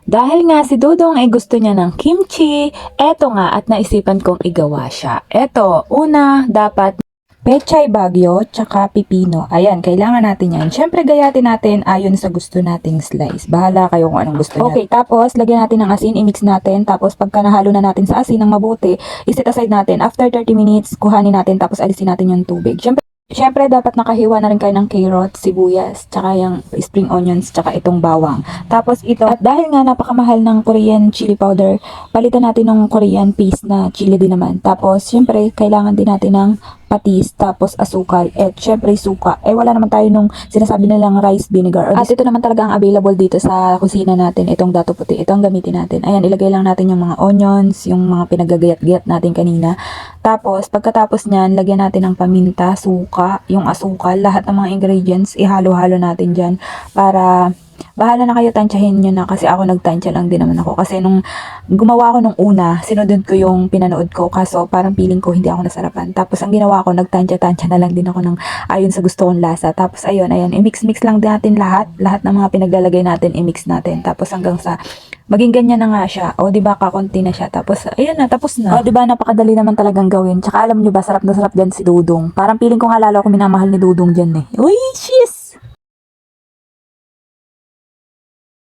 Dahil nga si Dudong ay gusto niya ng kimchi, eto nga at naisipan kong igawa siya. Eto, una, dapat pechay bagyo, tsaka pipino. Ayan, kailangan natin yan. Siyempre, gayatin natin ayon sa gusto nating slice. Bahala kayo kung anong gusto natin. Okay, tapos, lagyan natin ng asin, i-mix natin. Tapos, pagka nahalo na natin sa asin ng mabuti, iset aside natin. After 30 minutes, kuhanin natin, tapos alisin natin yung tubig. Siyempre, dapat nakahiwa na rin kayo ng carrot, sibuyas, tsaka yung spring onions, tsaka itong bawang. Tapos ito, at dahil nga napakamahal ng Korean chili powder, palitan natin ng Korean paste na chili din naman. Tapos, siyempre, kailangan din natin ng patis, tapos asukal, at syempre suka. Wala naman tayo nung sinasabi nilang rice vinegar. At ito naman talaga ang available dito sa kusina natin, itong dato puti. Ito ang gamitin natin. Ayan, ilagay lang natin yung mga onions, yung mga pinagagayat-gayat natin kanina. Tapos, pagkatapos nyan, lagyan natin ng paminta, suka, yung asukal, lahat ng mga ingredients, ihalo-halo natin dyan para bahala na kayo, tansyahin nyo na kasi ako nagtansya lang din naman ako kasi nung gumawa ako nung una, sinunod ko yung pinanood ko kaso parang feeling ko hindi ako nasarapan. Tapos ang ginawa ko, nagtansya-tansya na lang din ako ng ayon sa gusto kong lasa. Tapos ayun, i-mix-mix lang din natin lahat ng mga pinaglalagay natin, i-mix natin. Tapos hanggang sa maging ganyan na nga siya. O, di ba, kakunti na siya. Tapos, ayan na, tapos na. O, di ba, napakadali naman talagang gawin. Tsaka alam nyo ba, sarap na sarap dyan si Dudong. Parang feeling ko nga lalo ako minamahal ni Dudong dyan eh. Uy, she's